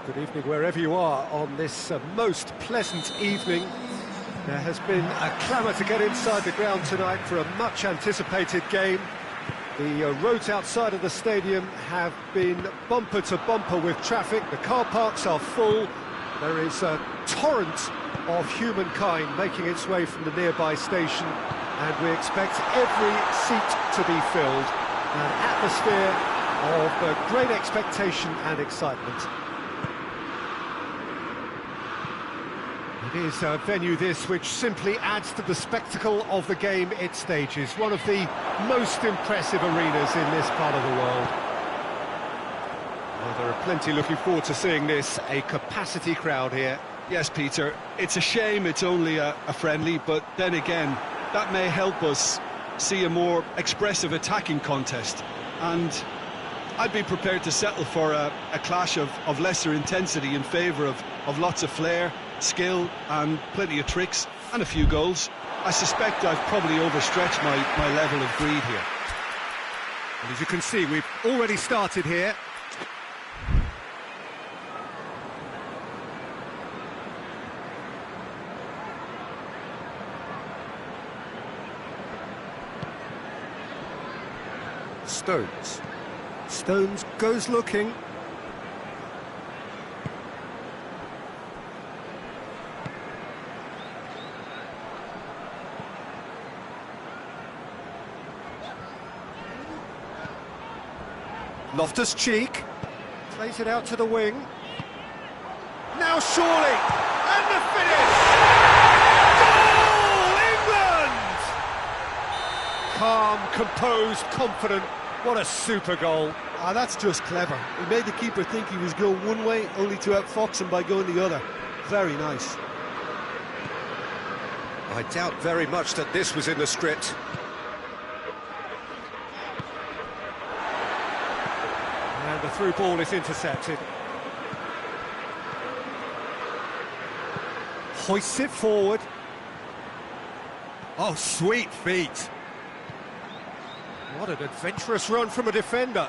Good evening wherever you are on this most pleasant evening. There has been a clamour to get inside the ground tonight for a much anticipated game. The roads outside of the stadium have been bumper to bumper with traffic. The car parks are full. There is a torrent of humankind making its way from the nearby station, and we expect every seat to be filled. An atmosphere of great expectation and excitement. It is a venue this which simply adds to the spectacle of the game it stages. One of the most impressive arenas in this part of the world. Well, there are plenty looking forward to seeing this, a capacity crowd here. Yes, Peter, it's a shame it's only a friendly, but then again, that may help us see a more expressive attacking contest. And I'd be prepared to settle for a clash of lesser intensity in favour of lots of flair, skill and plenty of tricks and a few goals. I suspect I've probably overstretched my level of greed here. And as you can see, we've already started here. Stones goes looking. Loftus-Cheek plays it out to the wing. Now surely, and the finish! Goal, England! Calm, composed, confident. What a super goal. That's just clever. He made the keeper think he was going one way, only to outfox him by going the other. Very nice. I doubt very much that this was in the script. And the through ball is intercepted. Hoists it forward. Oh, sweet feet. What an adventurous run from a defender.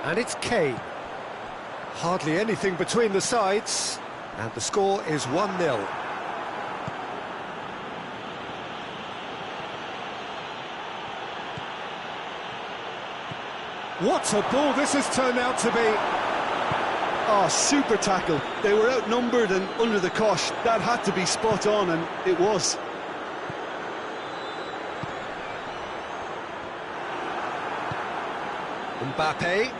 And it's Kane. Hardly anything between the sides. And the score is 1-0. What a ball this has turned out to be. Oh, super tackle. They were outnumbered and under the cosh. That had to be spot on, and it was. Mbappe.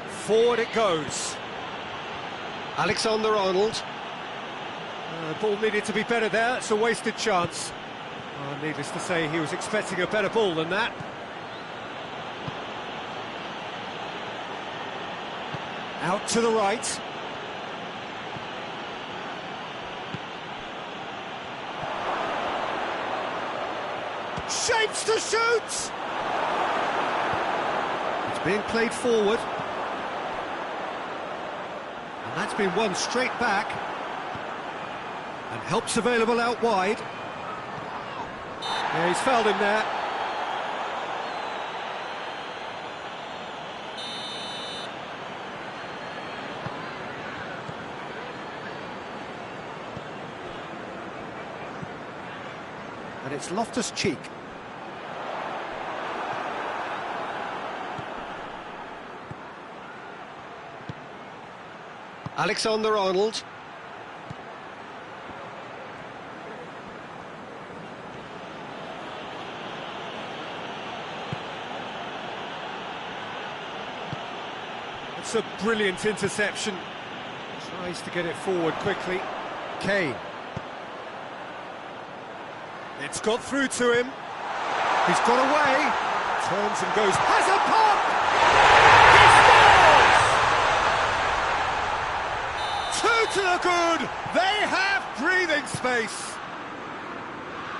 Forward it goes. Alexander-Arnold. The ball needed to be better there. It's a wasted chance. Needless to say, he was expecting a better ball than that. Out to the right. Shapes to shoot! It's being played forward. And that's been won straight back. And help's available out wide. Yeah, he's fouled him there. And it's Loftus-Cheek. Alexander-Arnold. It's a brilliant interception. Tries to get it forward quickly. Kane. It's got through to him. He's got away. Turns and goes. Has a pop! He scores! 2 to the good. They have breathing space.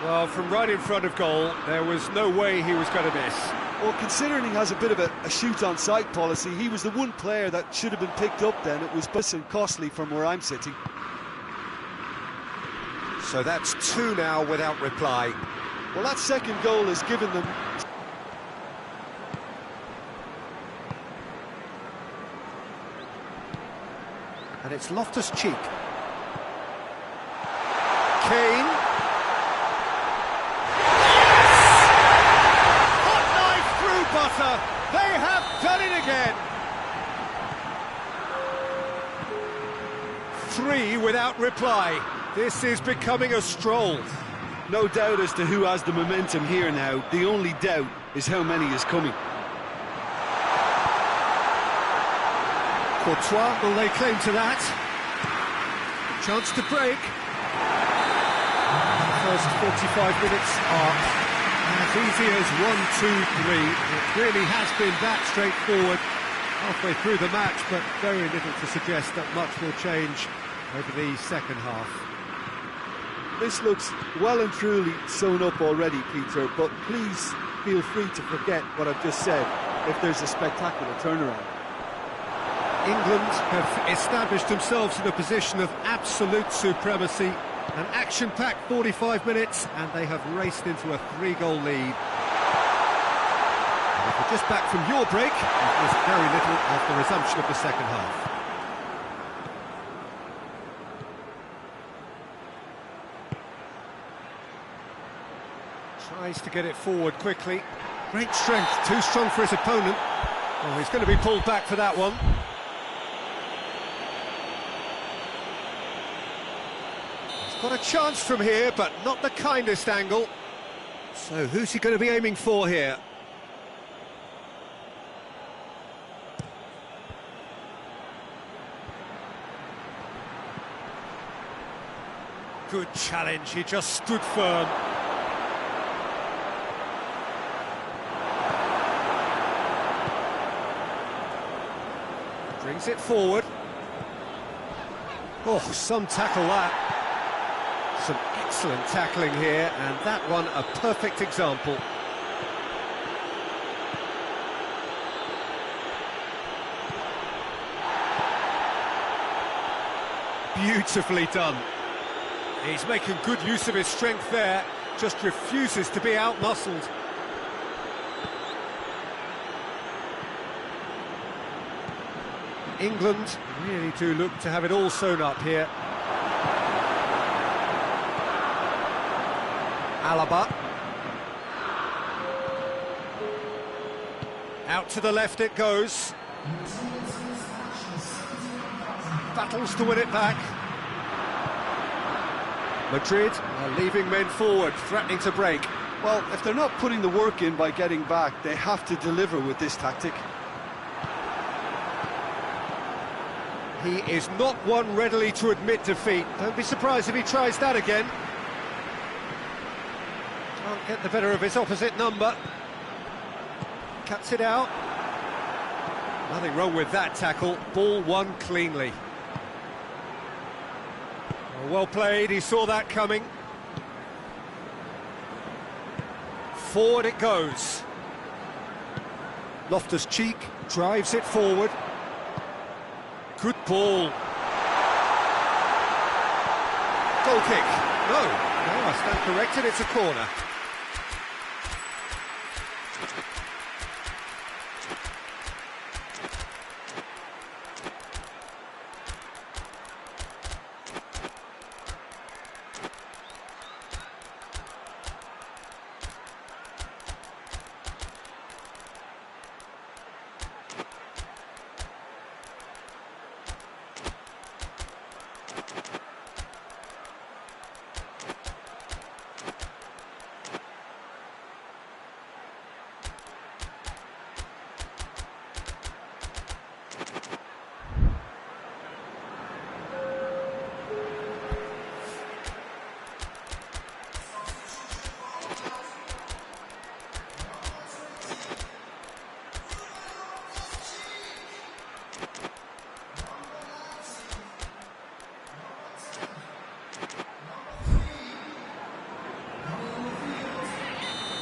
Well, from right in front of goal, there was no way he was going to miss. Well, considering he has a bit of a shoot-on-sight policy, he was the one player that should have been picked up then. It was costly from where I'm sitting. So that's 2 now without reply. Well, that second goal has given them... And it's Loftus-Cheek. Kane. Hot knife through butter. They have done it again. 3 without reply. This is becoming a stroll. No doubt as to who has the momentum here now. The only doubt is how many is coming. Courtois will lay claim to that. Chance to break. The first 45 minutes are as easy as 1, 2, 3. It really has been that straightforward halfway through the match, but very little to suggest that much will change over the second half. This looks well and truly sewn up already, Peter, but please feel free to forget what I've just said if there's a spectacular turnaround. England have established themselves in a position of absolute supremacy. An action-packed 45 minutes, and they have raced into a 3-goal lead. And if we're just back from your break, there's very little of the resumption of the second half. Tries to get it forward quickly. Great strength, too strong for his opponent. Oh, he's going to be pulled back for that one. Got a chance from here, but not the kindest angle. So who's he going to be aiming for here? Good challenge, he just stood firm. Brings it forward. Oh, some tackle that. Some excellent tackling here, and that one a perfect example. Beautifully done. He's making good use of his strength there, just refuses to be outmuscled. England really do look to have it all sewn up here. Alaba. Out to the left it goes. Battles to win it back. Madrid are leaving men forward, threatening to break. Well, if they're not putting the work in by getting back, they have to deliver with this tactic. He is not one readily to admit defeat. Don't be surprised if he tries that again. Can't get the better of his opposite number. Cuts it out. Nothing wrong with that tackle. Ball won cleanly. Well played, he saw that coming. Forward it goes. Loftus-Cheek drives it forward. Good ball. Goal kick. No, I stand corrected, it's a corner.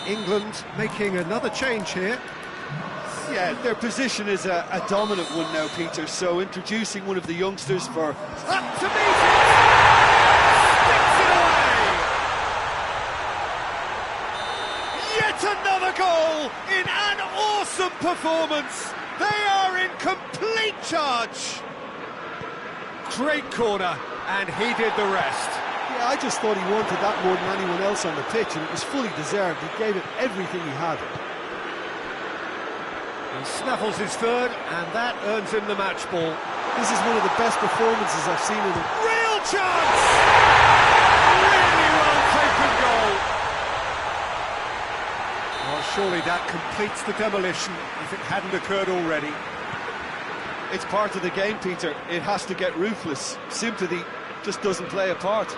England making another change here. Yeah, their position is a dominant one now, Peter, so introducing one of the youngsters for... Up to meet it! Sticks it away! in an awesome performance. They are in complete charge. Great corner, and he did the rest. Yeah, I just thought he wanted that more than anyone else on the pitch, and it was fully deserved. He gave it everything he had. He snaffles his third, and that earns him the match ball. This is one of the best performances I've seen in him. Real chance! Really well taken goal. Well, surely that completes the demolition if it hadn't occurred already. It's part of the game, Peter. It has to get ruthless. Sympathy just doesn't play a part.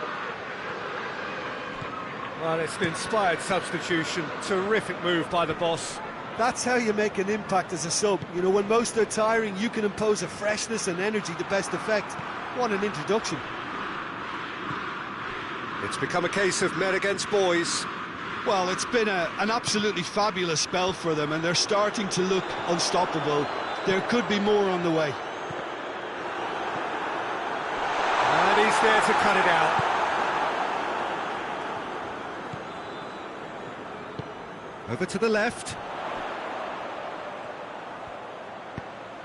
Well, it's an inspired substitution. Terrific move by the boss. That's how you make an impact as a sub. You know, when most are tiring, you can impose a freshness and energy to best effect. What an introduction. It's become a case of men against boys. Well, it's been an absolutely fabulous spell for them, and they're starting to look unstoppable. There could be more on the way. And he's there to cut it out. Over to the left.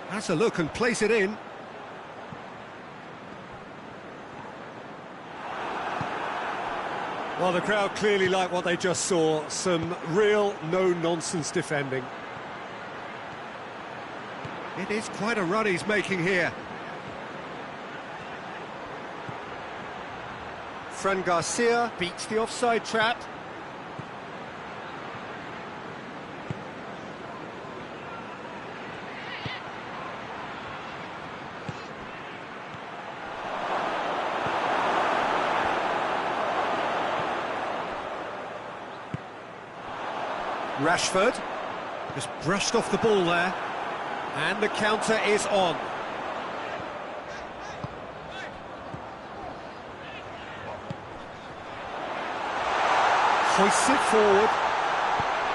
Has a look and plays it in. Well, the crowd clearly like what they just saw. Some real no-nonsense defending. It is quite a run he's making here. Fran Garcia beats the offside trap. Rashford just brushed off the ball there, and the counter is on. Hoists it forward,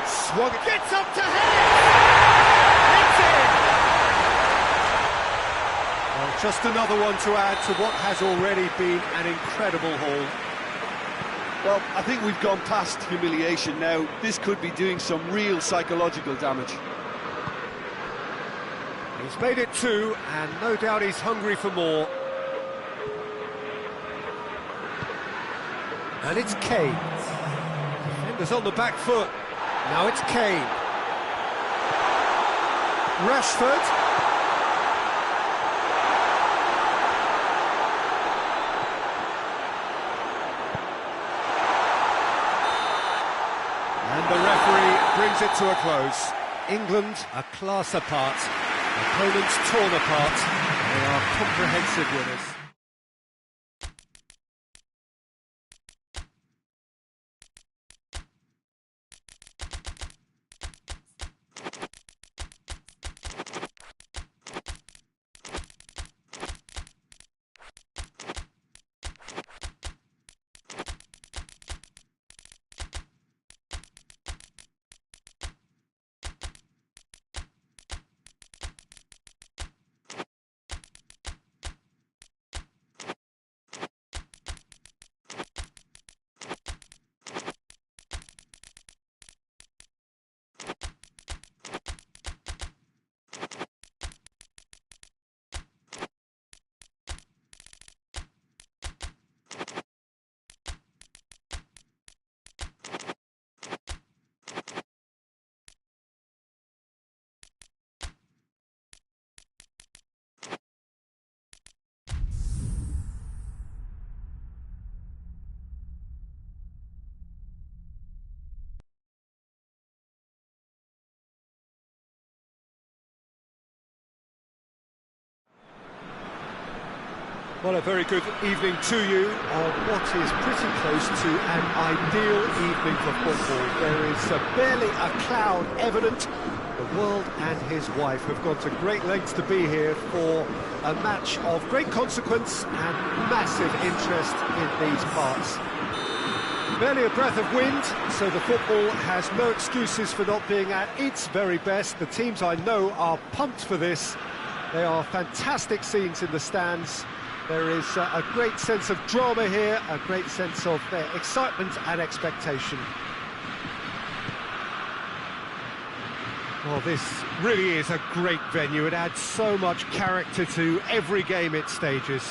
swung, gets up to head, it's in! Well, just another one to add to what has already been an incredible haul. Well, I think we've gone past humiliation now. This could be doing some real psychological damage. He's made it two, and no doubt he's hungry for more. And it's Kane. Defenders on the back foot. Now it's Kane. Rashford. And the referee brings it to a close. England a class apart. Opponents torn apart. They are comprehensive winners. Well, a very good evening to you on what is pretty close to an ideal evening for football. There is barely a cloud evident. The world and his wife have gone to great lengths to be here for a match of great consequence and massive interest in these parts. Barely a breath of wind, so the football has no excuses for not being at its very best. The teams I know are pumped for this. They are fantastic scenes in the stands. There is a great sense of drama here, a great sense of excitement and expectation. Well, this really is a great venue. It adds so much character to every game it stages.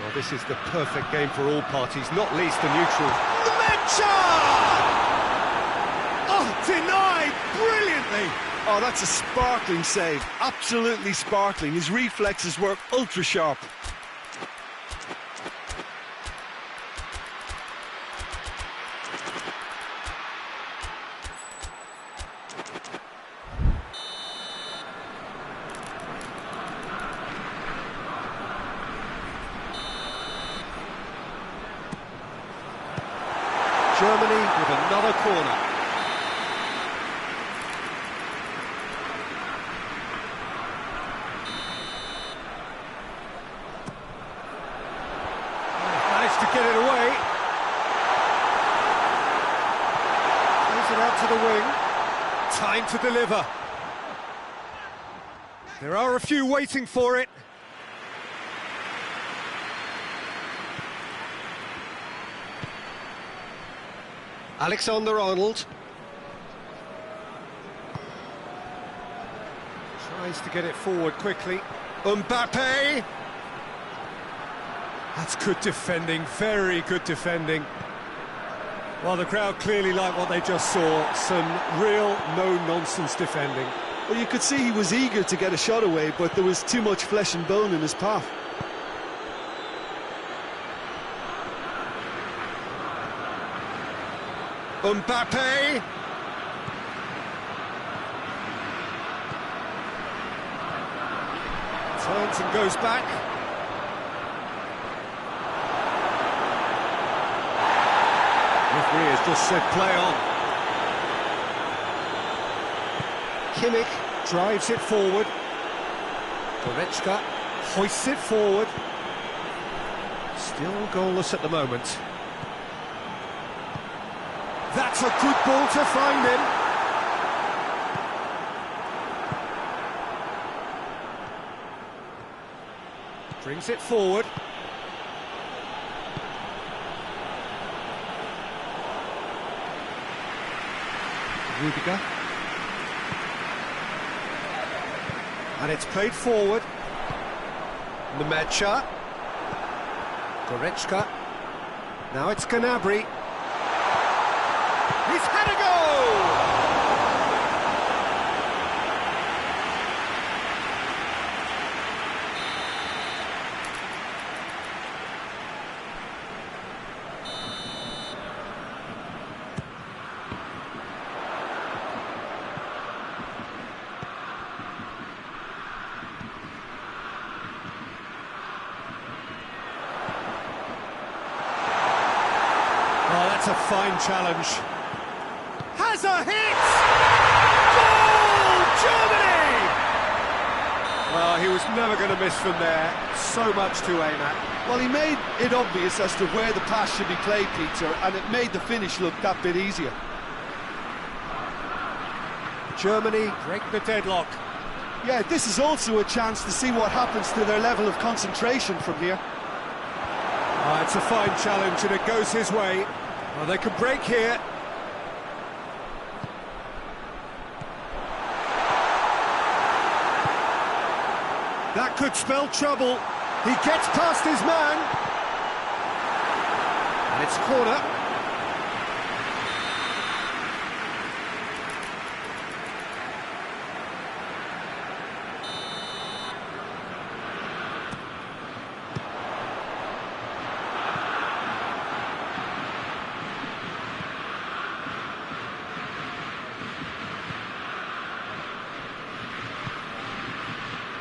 Well, this is the perfect game for all parties, not least the neutrals. The Oh, denied brilliantly! Oh, that's a sparkling save. Absolutely sparkling. His reflexes work ultra sharp. Germany with another corner. Managed to get it away. Plays it out to the wing. Time to deliver. There are a few waiting for it. Alexander-Arnold tries to get it forward quickly. Mbappe! That's good defending, very good defending. Well, the crowd clearly like what they just saw. Some real no-nonsense defending. Well, you could see he was eager to get a shot away, but there was too much flesh and bone in his path. Mbappe! Turns and goes back. Referee has just said play on. Kimmich drives it forward. Goretzka hoists it forward. Still goalless at the moment. That's a good ball to find him. Brings it forward. Rudiger. And it's played forward. Nemecha. Goretzka. Now it's Gnabry. He's had a go! Oh, that's a fine challenge. Has a hit! Goal! Germany! Well, he was never going to miss from there. So much to aim at. Well, he made it obvious as to where the pass should be played, Peter, and it made the finish look that bit easier. Germany break the deadlock. Yeah, this is also a chance to see what happens to their level of concentration from here. Oh, it's a fine challenge and it goes his way. Well, they could break here. That could spell trouble. He gets past his man. And it's corner.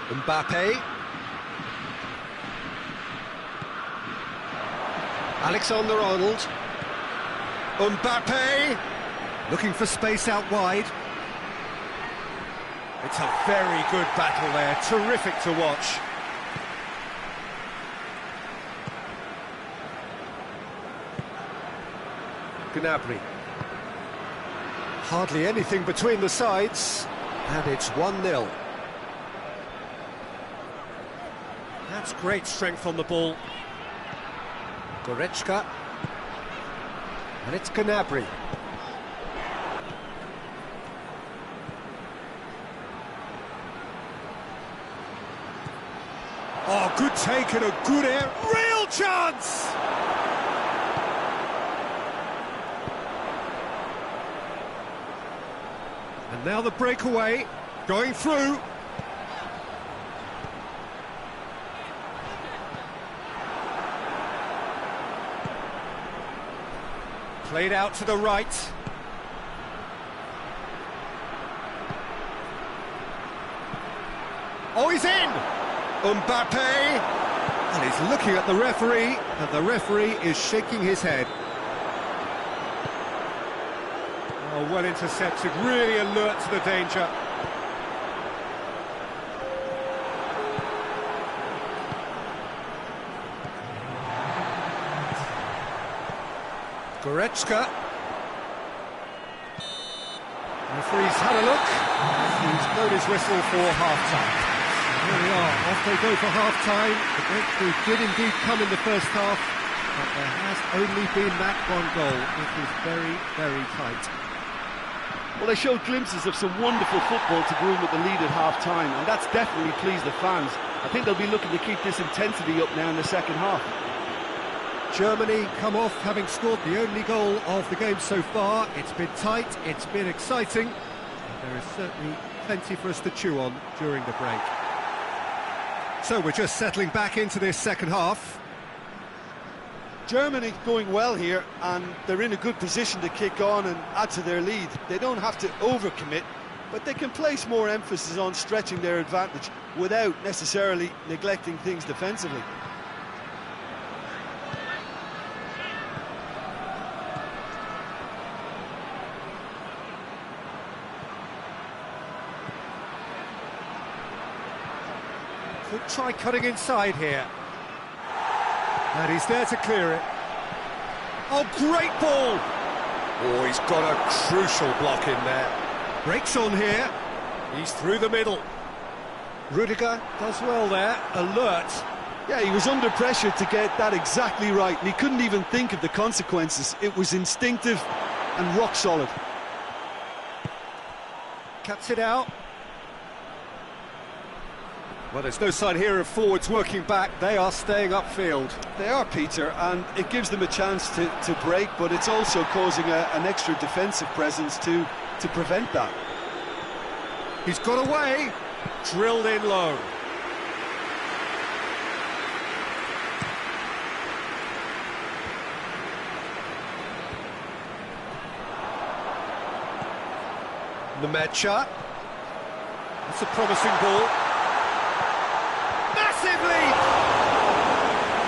Mbappe. Alexander-Arnold. Mbappe. Looking for space out wide. It's a very good battle there. Terrific to watch. Gnabry. Hardly anything between the sides. And it's 1-0. That's great strength on the ball. Goretzka. And it's Gnabry. Oh, good take and a good air. Real chance! And now the breakaway, going through. Played out to the right. Oh, he's in! Mbappe! And he's looking at the referee, and the referee is shaking his head. Oh, well intercepted, really alert to the danger. Goretzka. Referee's had a look. He's blown his whistle for half-time. There we are, off they go for half-time. The breakthrough did indeed come in the first half, but there has only been that one goal. It was very, very tight. Well, they showed glimpses of some wonderful football to go in with the lead at half-time, and that's definitely pleased the fans. I think they'll be looking to keep this intensity up now in the second half. Germany come off having scored the only goal of the game so far. It's been tight, it's been exciting, and there is certainly plenty for us to chew on during the break. So we're just settling back into this second half. Germany going well here, and they're in a good position to kick on and add to their lead. They don't have to overcommit, but they can place more emphasis on stretching their advantage without necessarily neglecting things defensively. Could try cutting inside here. And he's there to clear it. Oh, great ball! Oh, he's got a crucial block in there. Breaks on here. He's through the middle. Rudiger does well there, alert. Yeah, he was under pressure to get that exactly right, and he couldn't even think of the consequences. It was instinctive and rock solid. Cuts it out. Well, there's no sign here of forwards working back. They are staying upfield. They are, Peter, and it gives them a chance to break, but it's also causing an extra defensive presence to prevent that. He's got away. Drilled in low. Nemecha. That's a promising ball. Massive lead!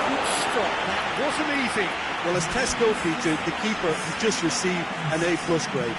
Good stop, that wasn't easy. Well, as tests go, Peter, the keeper has just received an A+ grade.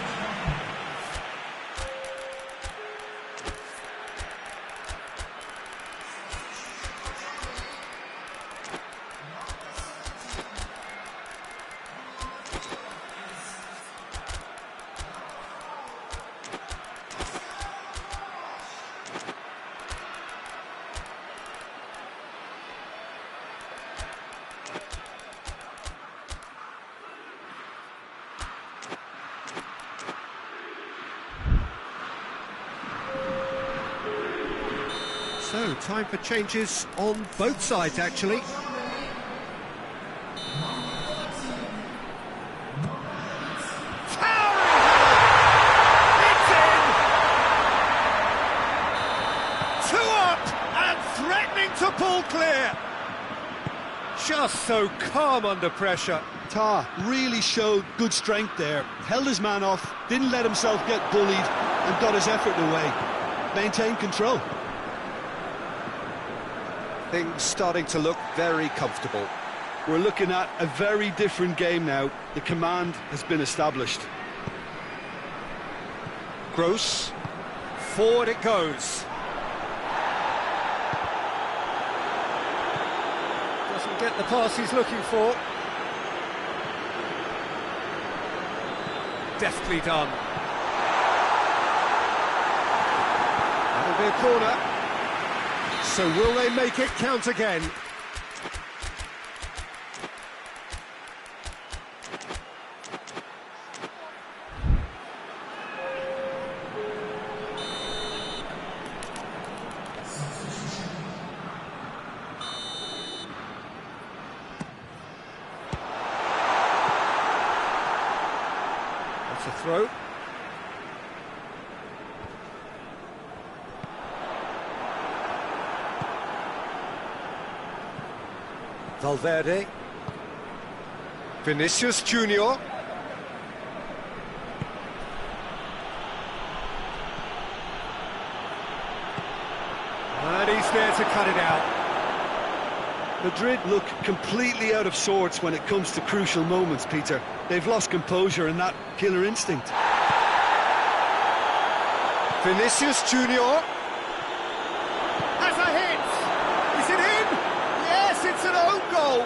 So, time for changes on both sides, actually. It's in! 2 up and threatening to pull clear. Just so calm under pressure. Tah really showed good strength there. Held his man off, didn't let himself get bullied, and got his effort away. Maintained control. Things starting to look very comfortable. We're looking at a very different game now. The command has been established. Gross. Forward it goes. Doesn't get the pass he's looking for. Deftly done. That'll be a corner. So will they make it count again? throw. Valverde. Vinicius Junior. And he's there to cut it out. Madrid look completely out of sorts when it comes to crucial moments, Peter. They've lost composure and that killer instinct. Vinicius Junior. Has a hit! Is it in? Yes, it's an own goal!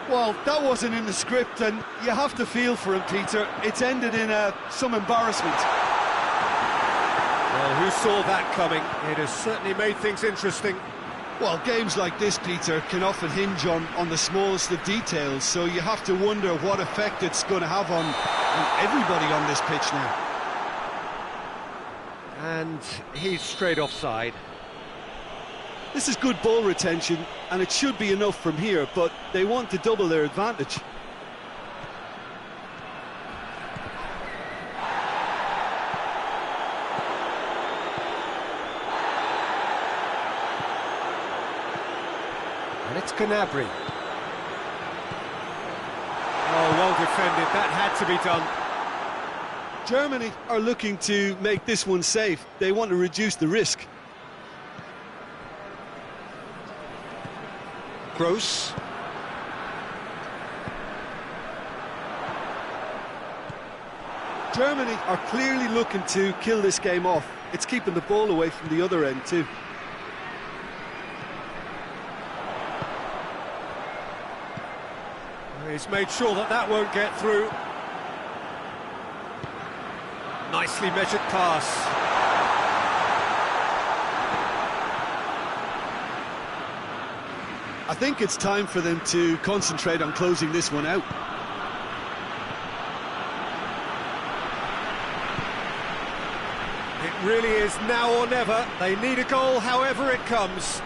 Well, that wasn't in the script, and you have to feel for him, Peter. It's ended in some embarrassment. Well, who saw that coming? It has certainly made things interesting. Well, games like this, Peter, can often hinge on the smallest of details, so you have to wonder what effect it's going to have on everybody on this pitch now. And he's straight offside. This is good ball retention, and it should be enough from here, but they want to double their advantage. And it's Gnabry. Oh, well defended, that had to be done. Germany are looking to make this one safe. They want to reduce the risk. Gross. Germany are clearly looking to kill this game off. It's keeping the ball away from the other end too. He's made sure that that won't get through. Nicely measured pass. I think it's time for them to concentrate on closing this one out. It really is now or never. They need a goal however it comes.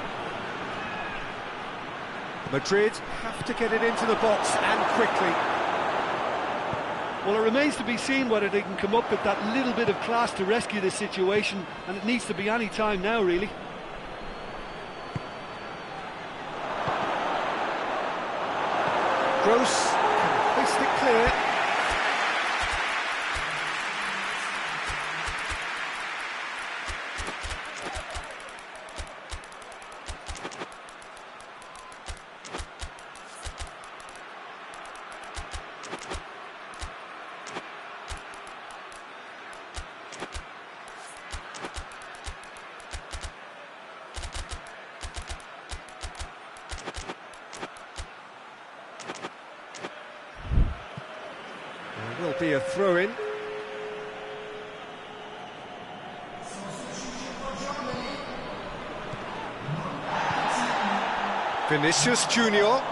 Madrid have to get it into the box and quickly. Well, it remains to be seen whether they can come up with that little bit of class to rescue this situation, and it needs to be any time now, really. Gross can hoist it clear. Will be a throw-in. Vinicius Junior.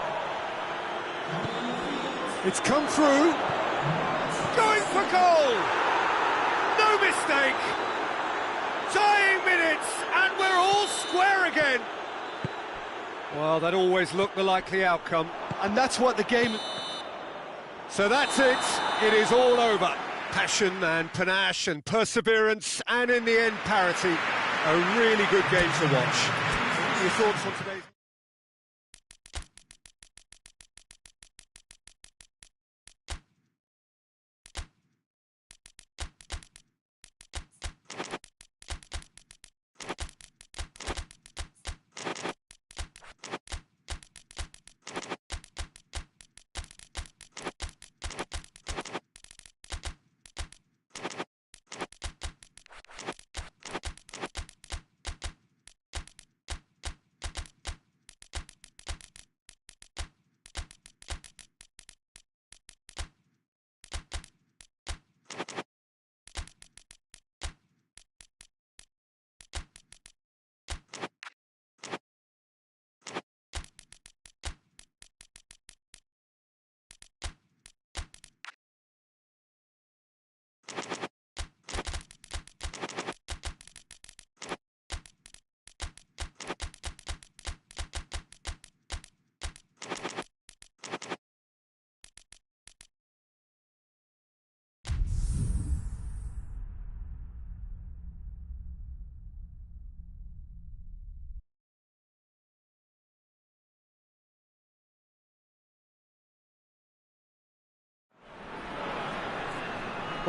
It's come through. Going for goal. No mistake. Dying minutes, and we're all square again. Well, that always looked the likely outcome. And that's what the game... So that's it. It is all over. Passion and panache and perseverance, and in the end, parity. A really good game to watch. What are your thoughts on today's...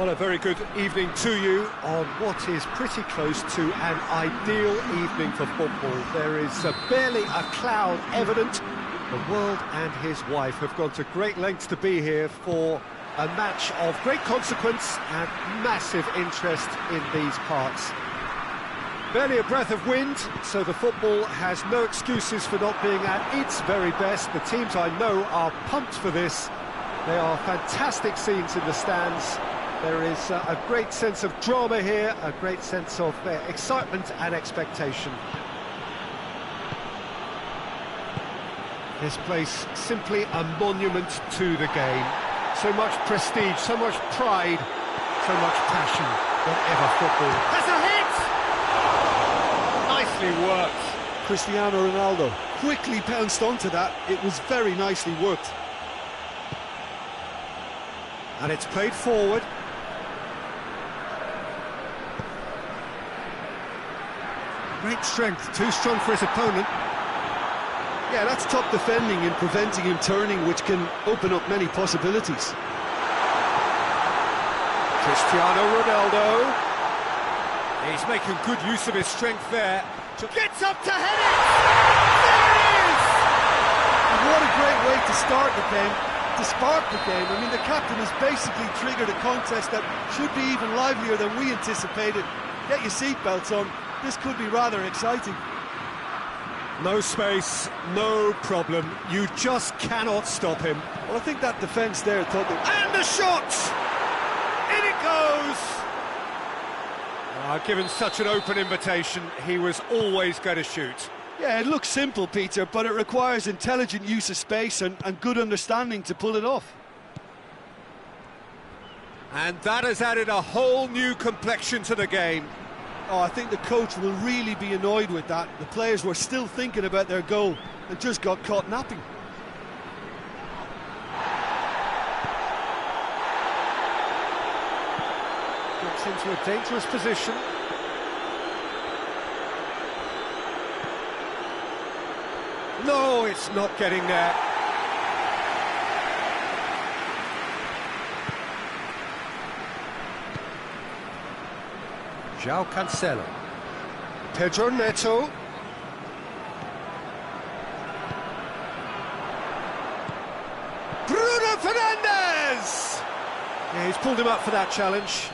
Well, a very good evening to you on what is pretty close to an ideal evening for football. There is barely a cloud evident. The world and his wife have gone to great lengths to be here for a match of great consequence and massive interest in these parts. Barely a breath of wind, so the football has no excuses for not being at its very best. The teams I know are pumped for this. They are fantastic scenes in the stands. There is a great sense of drama here, a great sense of excitement and expectation. This place simply a monument to the game. So much prestige, so much pride, so much passion, whatever football. Has a hit! Nicely worked. Cristiano Ronaldo quickly pounced onto that. It was very nicely worked. And it's played forward. Great strength, too strong for his opponent. Yeah, that's top defending and preventing him turning, which can open up many possibilities. Cristiano Ronaldo. He's making good use of his strength there. Gets up to head it! There it is! And what a great way to start the game, to spark the game. I mean, the captain has basically triggered a contest that should be even livelier than we anticipated. Get your seatbelts on. This could be rather exciting. No space, no problem. You just cannot stop him. Well, I think that defence there thought that... And the shot! In it goes! Given such an open invitation, he was always going to shoot. Yeah, it looks simple, Peter, but it requires intelligent use of space and good understanding to pull it off. And that has added a whole new complexion to the game. Oh, I think the coach will really be annoyed with that. The players were still thinking about their goal and just got caught napping. Gets into a dangerous position. No, it's not getting there. João Cancelo. Pedro Neto. Bruno Fernandes! Yeah, he's pulled him up for that challenge.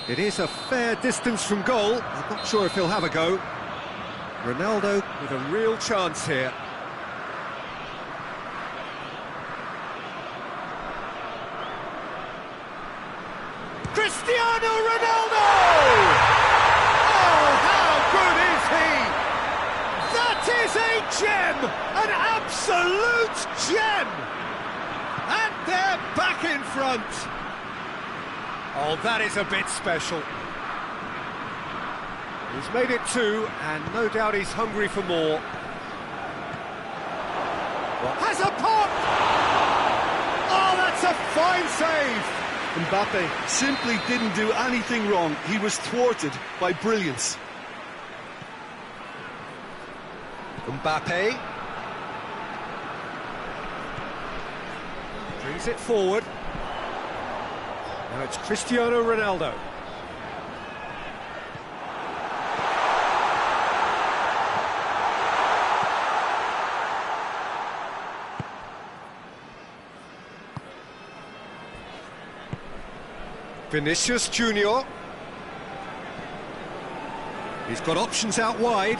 It is a fair distance from goal. I'm not sure if he'll have a go. Ronaldo with a real chance here. Cristiano Ronaldo! Oh, how good is he? That is a gem! An absolute gem! And they're back in front. Oh, that is a bit special. He's made it two, and no doubt he's hungry for more. Well, has a pop! Oh, that's a fine save! Mbappe simply didn't do anything wrong. He was thwarted by brilliance. Mbappe brings it forward. Now it's Cristiano Ronaldo. Vinicius Junior. He's got options out wide.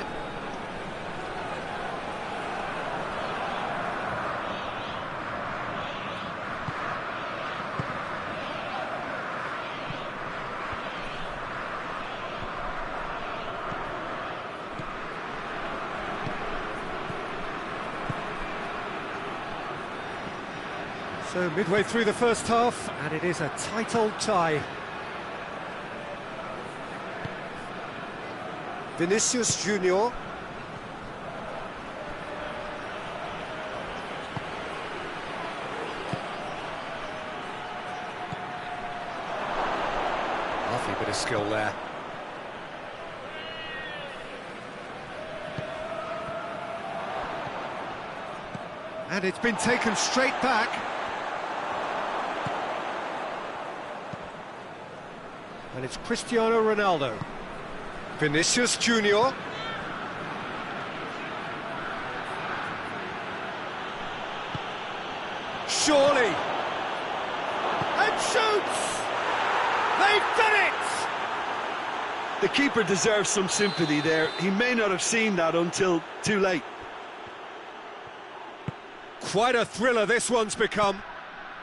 So midway through the first half, and it is a tight old tie. Vinicius Junior. Lovely bit of skill there. And it's been taken straight back. And it's Cristiano Ronaldo. Vinicius Junior. Surely. And shoots! They've done it! The keeper deserves some sympathy there. He may not have seen that until too late. Quite a thriller this one's become.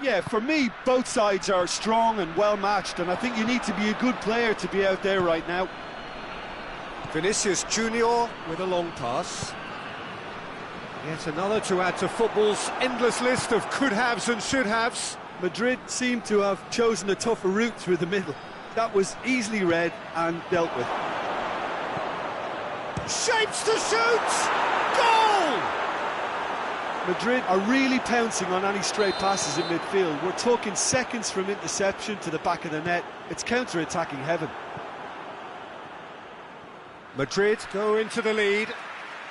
Yeah, for me, both sides are strong and well matched, and I think you need to be a good player to be out there right now. Vinicius Junior with a long pass. Yet another to add to football's endless list of could-haves and should-haves. Madrid seem to have chosen a tougher route through the middle. That was easily read and dealt with. Shapes to shoot! Goal! Madrid are really pouncing on any stray passes in midfield. We're talking seconds from interception to the back of the net. It's counter-attacking heaven. Madrid go into the lead.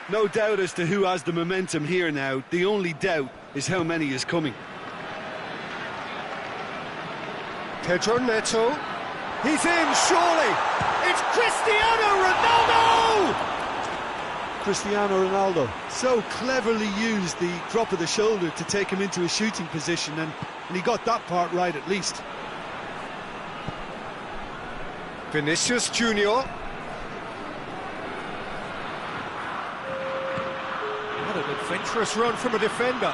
No doubt as to who has the momentum here now. The only doubt is how many is coming. Pedro Neto. He's in, surely! It's Cristiano Ronaldo! Cristiano Ronaldo so cleverly used the drop of the shoulder to take him into a shooting position, and he got that part right at least. Vinicius Junior. What an adventurous run from a defender.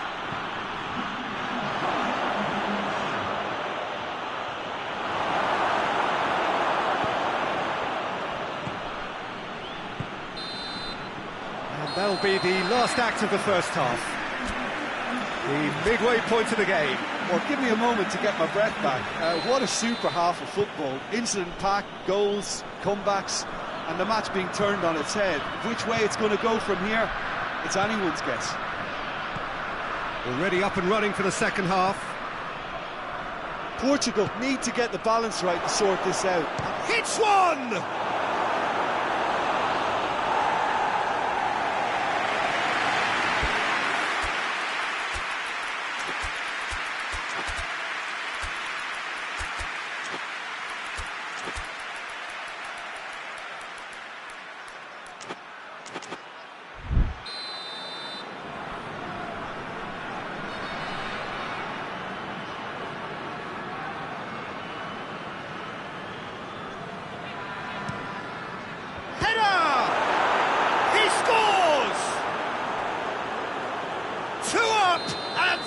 That'll be the last act of the first half. The midway point of the game. Well, give me a moment to get my breath back. What a super half of football. Incident-packed, goals, comebacks, and the match being turned on its head. Which way it's going to go from here, it's anyone's guess. Already up and running for the second half. Portugal need to get the balance right to sort this out. Hits one!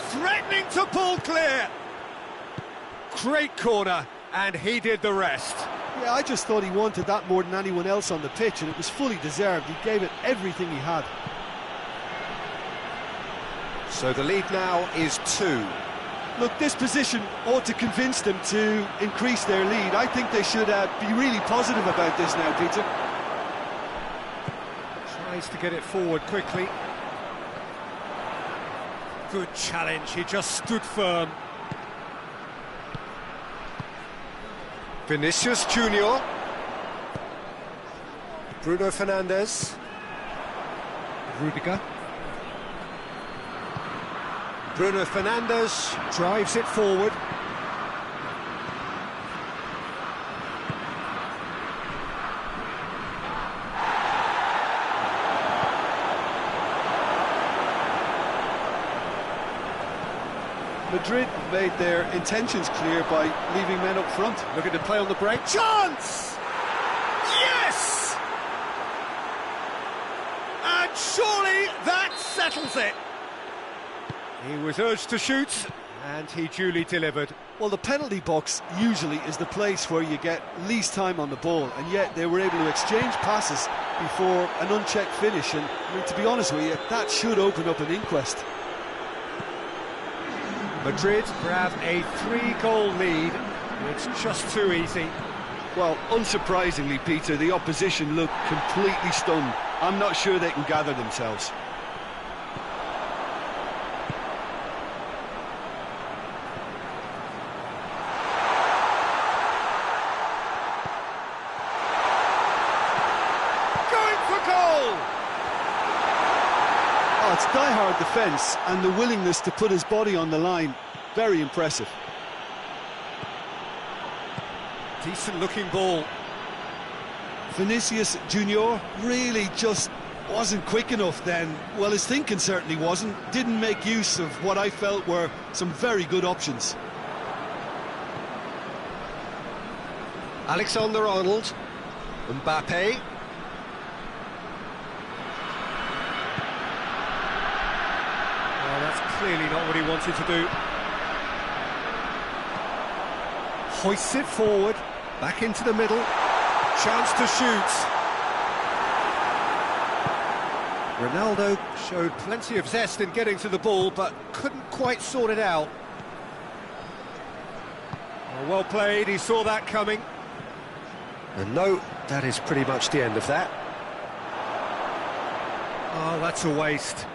Threatening to pull clear. Great corner, and he did the rest. Yeah, I just thought he wanted that more than anyone else on the pitch, and it was fully deserved. He gave it everything he had. So the lead now is 2. Look, this position ought to convince them to increase their lead. I think they should be really positive about this now, Peter. Tries to get it forward quickly. Good challenge, he just stood firm. Vinicius Junior. Bruno Fernandes. Rudiger. Bruno Fernandes drives it forward. Madrid made their intentions clear by leaving men up front. Looking to play on the break. Chance! Yes! And surely that settles it. He was urged to shoot, and he duly delivered. Well, the penalty box usually is the place where you get least time on the ball, and yet they were able to exchange passes before an unchecked finish. And I mean, to be honest with you, that should open up an inquest. Madrid grab a 3-goal lead. It's just too easy. Well, unsurprisingly, Peter, the opposition look completely stunned. I'm not sure they can gather themselves. Going for goal! Oh, it's die-hard defence and the willingness to put his body on the line. Very impressive. Decent looking ball. Vinicius Junior really just wasn't quick enough then. Well, his thinking certainly wasn't. Didn't make use of what I felt were some very good options. Alexander-Arnold. Mbappe. Oh, that's clearly not what he wanted to do. Hoists it forward, back into the middle. Chance to shoot. Ronaldo showed plenty of zest in getting to the ball, but couldn't quite sort it out. Oh, well played, he saw that coming. And no, that is pretty much the end of that. Oh, that's a waste.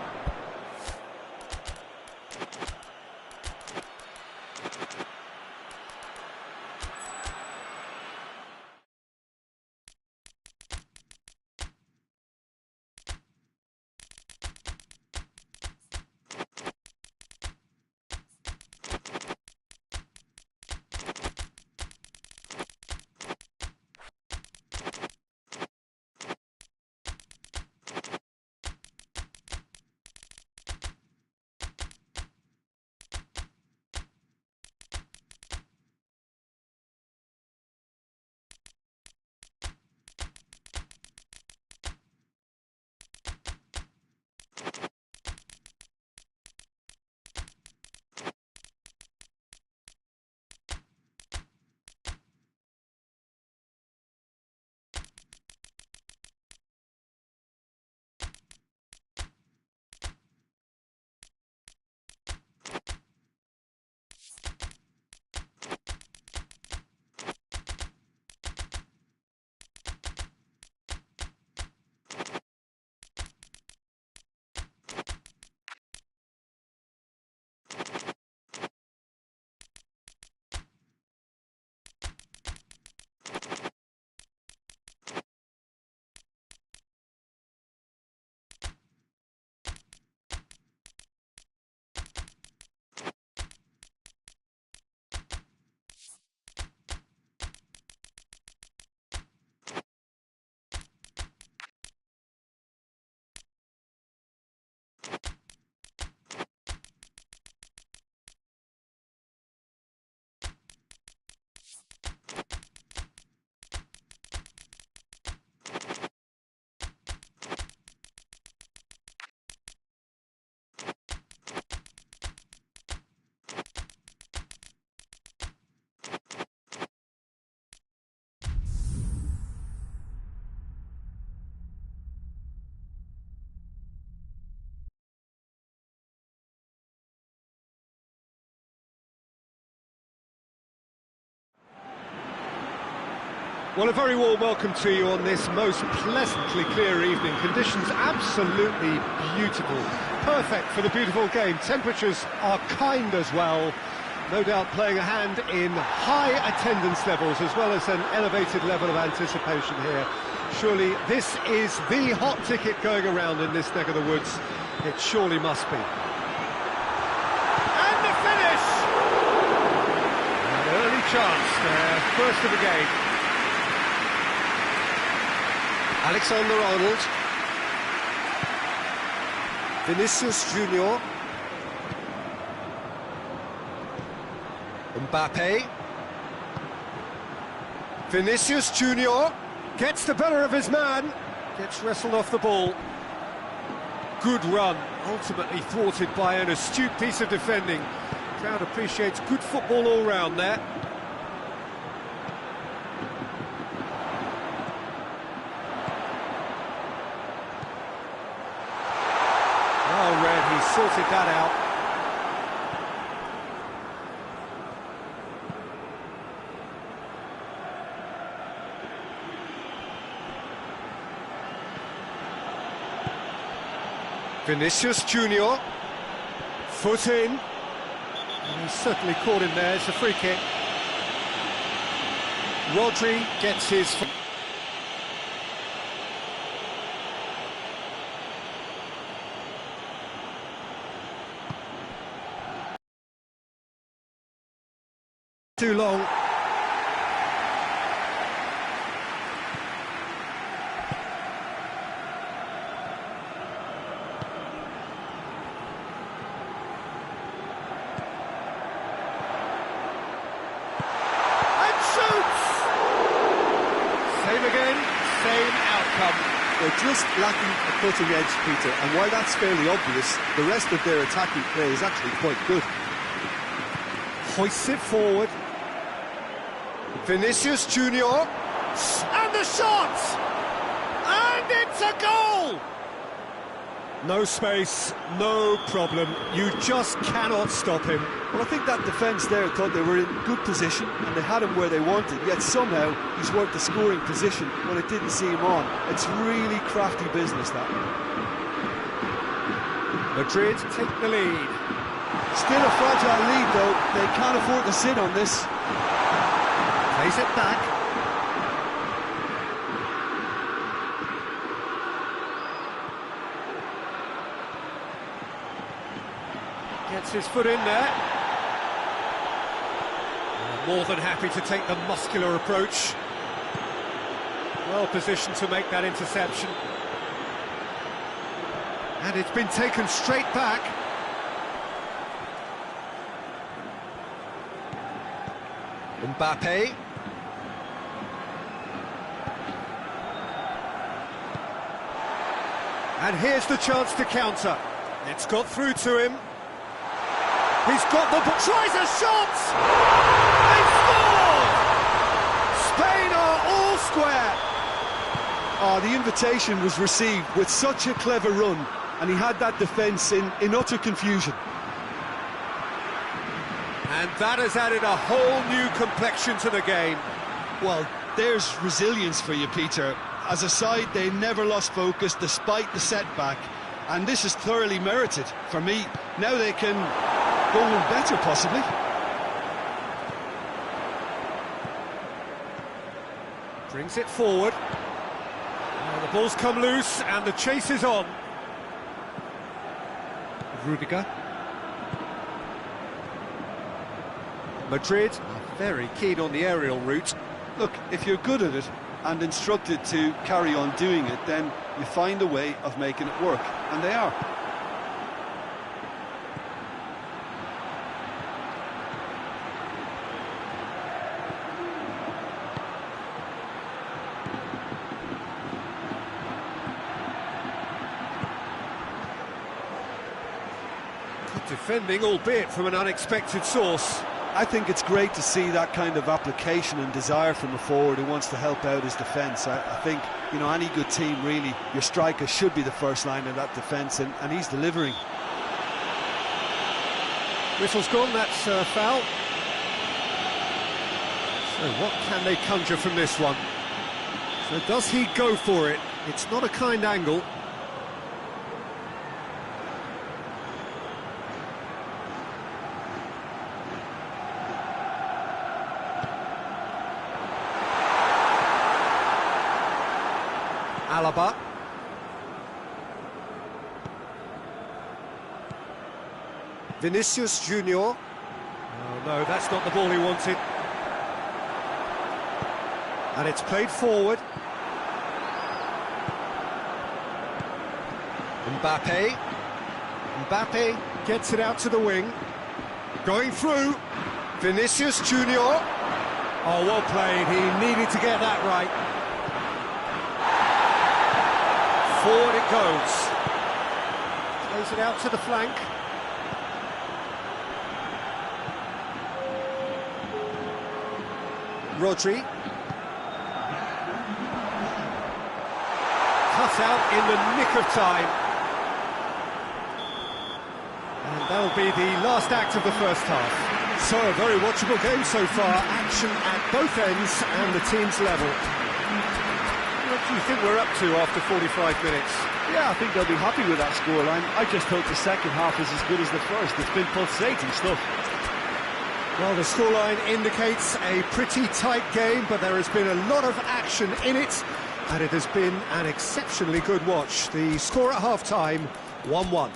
Well, a very warm welcome to you on this most pleasantly clear evening. Conditions absolutely beautiful. Perfect for the beautiful game. Temperatures are kind as well. No doubt playing a hand in high attendance levels as well as an elevated level of anticipation here. Surely this is the hot ticket going around in this neck of the woods. It surely must be. And the finish! An early chance there, first of the game. Alexander-Arnold. Vinicius Junior. Mbappe. Vinicius Junior gets the better of his man. Gets wrestled off the ball. Good run, ultimately thwarted by an astute piece of defending. Crowd appreciates good football all round there. Oh, Red, he sorted that out. Vinicius Junior, foot in. And he's certainly caught him there. It's a free kick. Rodri gets his... Too long. same outcome. They're just lacking a cutting edge, Peter, and while that's fairly obvious, the rest of their attacking play is actually quite good. Hoists it forward. Vinicius Junior. And the shot! And it's a goal! No space, no problem. You just cannot stop him. Well, I think that defence there thought they were in good position and they had him where they wanted, yet somehow he's worked the scoring position when it didn't see him on. It's really crafty business, that. Madrid take the lead. Still a fragile lead, though. They can't afford to sit on this. Plays it back. Gets his foot in there. More than happy to take the muscular approach. Well positioned to make that interception. And it's been taken straight back. Mbappe. And here's the chance to counter. It's got through to him. He's got the ball, tries a shot! They scored! Spain are all square! Oh, the invitation was received with such a clever run, and he had that defence in utter confusion. And that has added a whole new complexion to the game. Well, there's resilience for you, Peter. As a side, they never lost focus despite the setback, and this is thoroughly merited for me. Now they can go on better, possibly. Brings it forward. The ball's come loose and the chase is on. Rudiger. Madrid are very keen on the aerial route. Look, if you're good at it and instructed to carry on doing it, then you find a way of making it work, and they are. Good defending, albeit from an unexpected source. I think it's great to see that kind of application and desire from a forward who wants to help out his defence. I think, you know, any good team, really, your striker should be the first line of that defence, and he's delivering. Whistle's gone, that's foul. So what can they conjure from this one? So does he go for it? It's not a kind angle. Alaba. Vinicius Junior. Oh no, that's not the ball he wanted. And it's played forward. Mbappe. Mbappe gets it out to the wing. Going through. Vinicius Junior. Oh, well played. He needed to get that right. Forward it goes. Plays it out to the flank. Rodri. Cut out in the nick of time. And that'll be the last act of the first half. So, a very watchable game so far. Action at both ends and the team's level. What do you think we're up to after 45 minutes? Yeah, I think they'll be happy with that scoreline. I just hope the second half is as good as the first. It's been pulsating stuff. Well, the scoreline indicates a pretty tight game, but there has been a lot of action in it, and it has been an exceptionally good watch. The score at half-time, 1-1.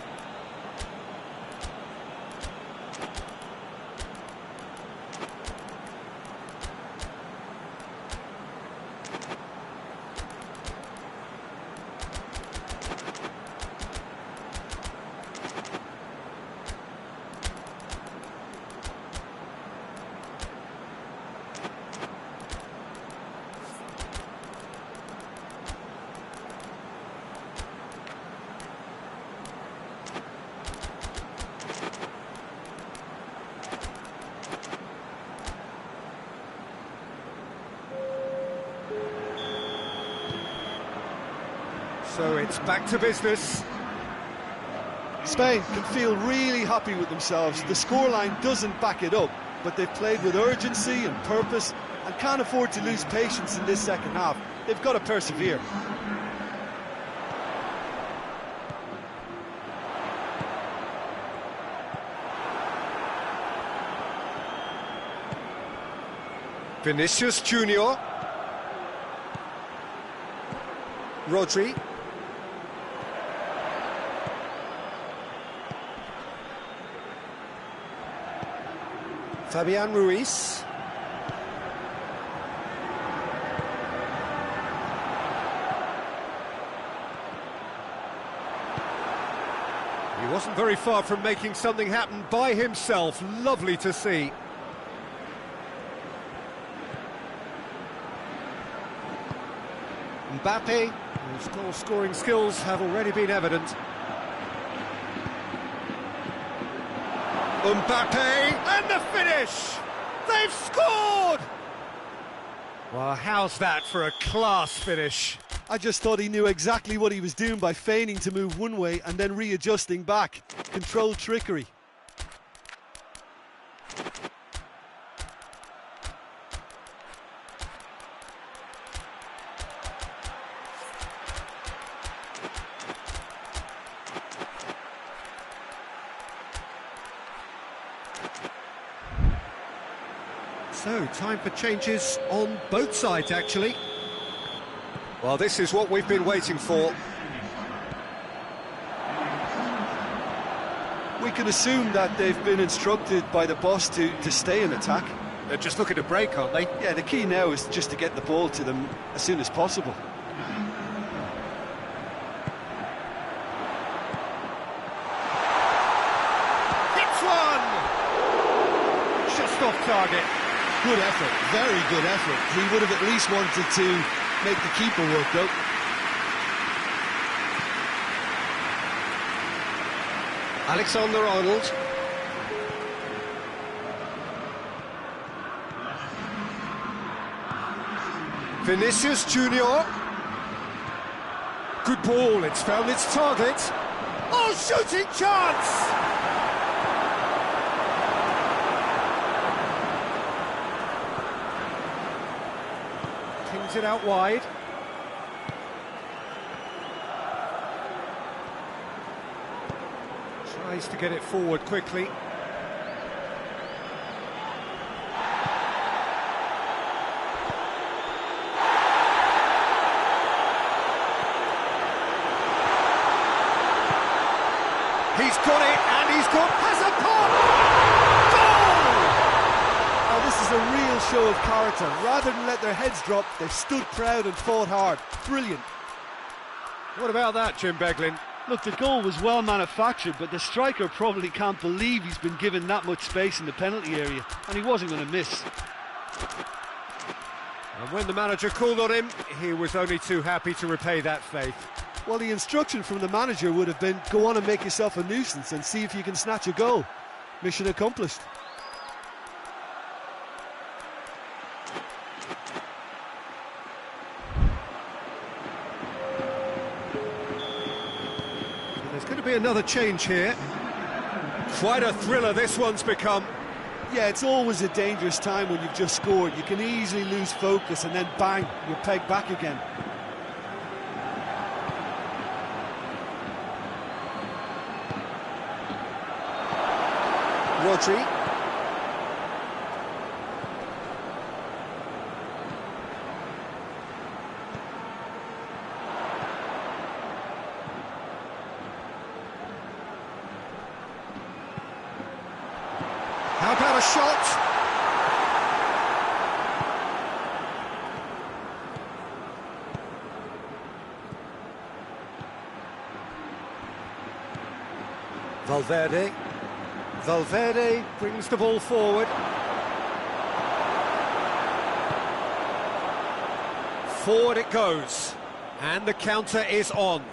So it's back to business. Spain can feel really happy with themselves. The scoreline doesn't back it up, but they've played with urgency and purpose and can't afford to lose patience in this second half. They've got to persevere. Vinicius Junior. Rodri. Fabian Ruiz. He wasn't very far from making something happen by himself. Lovely to see. Mbappe, whose goal-scoring skills have already been evident. Mbappe, and the finish! They've scored! Well, how's that for a class finish? I just thought he knew exactly what he was doing by feigning to move one way and then readjusting back. Controlled trickery. So, time for changes on both sides, actually. Well, this is what we've been waiting for. We can assume that they've been instructed by the boss to stay in attack. They're just looking to break, aren't they? Yeah, the key now is just to get the ball to them as soon as possible. Hits one! Just off target. Good effort, very good effort. He would have at least wanted to make the keeper work, though. Alexander-Arnold. Vinicius Junior. Good ball, it's found its target. Oh, shooting chance! Kings it out wide. Tries to get it forward quickly. He's got it, and has a pop! Goal! Now this is a real show of character. Rather than let their heads drop, they've stood proud and fought hard. Brilliant. What about that, Jim Beglin? Look, the goal was well manufactured, but the striker probably can't believe he's been given that much space in the penalty area, and he wasn't going to miss. And when the manager called on him, he was only too happy to repay that faith. Well, the instruction from the manager would have been, go on and make yourself a nuisance and see if you can snatch a goal. Mission accomplished. There's going to be another change here. Quite a thriller this one's become. Yeah, it's always a dangerous time when you've just scored. You can easily lose focus and then bang, you're pegged back again. Rodri. How about a shot? Valverde brings the ball forward. Forward it goes, and the counter is on.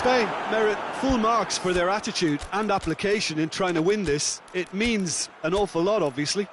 Spain. Merit full marks for their attitude and application in trying to win this. It means an awful lot, obviously.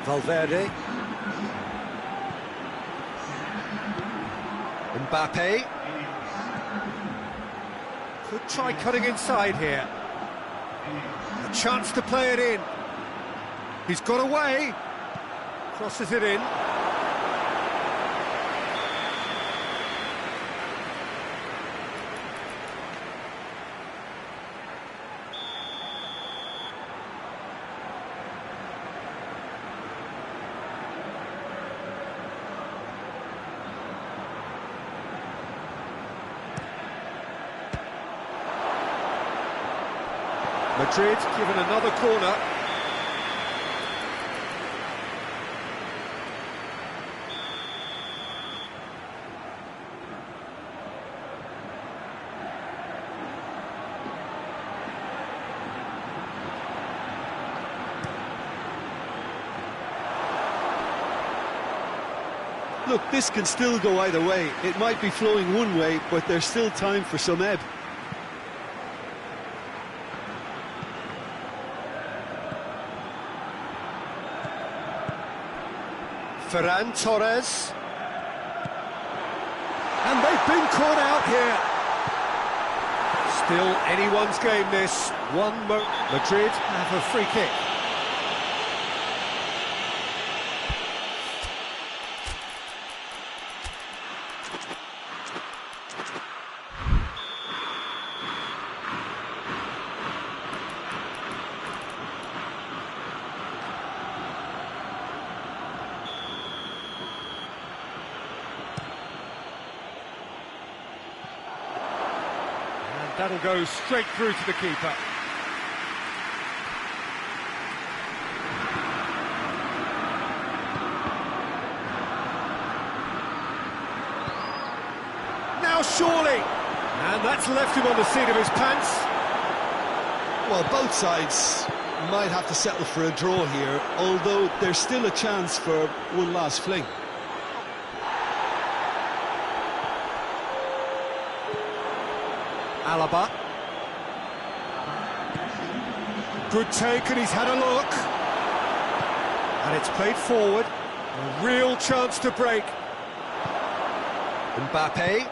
Valverde. Mbappe. Could try cutting inside here. A chance to play it in. He's got away. Crosses it in. Madrid given another corner. Look, this can still go either way. It might be flowing one way, but there's still time for some ebb. Ferran Torres. And they've been caught out here. Still anyone's game this. Madrid have a free kick. That'll go straight through to the keeper. Now surely! And that's left him on the seat of his pants. Well, both sides might have to settle for a draw here, although there's still a chance for one last fling. Alaba. Good take, and he's had a look. And it's played forward. A real chance to break. Mbappe.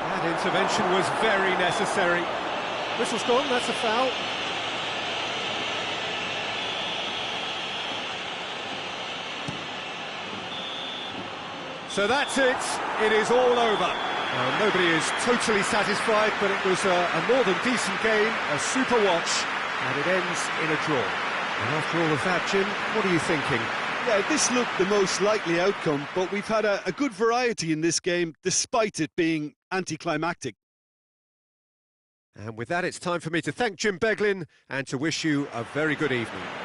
That intervention was very necessary. Whistle's gone, that's a foul. So that's it. It is all over. Nobody is totally satisfied, but it was a more than decent game, a super watch, and it ends in a draw. And after all of that, Jim, what are you thinking? Yeah, this looked the most likely outcome, but we've had a good variety in this game, despite it being anticlimactic. And with that, it's time for me to thank Jim Beglin and to wish you a very good evening.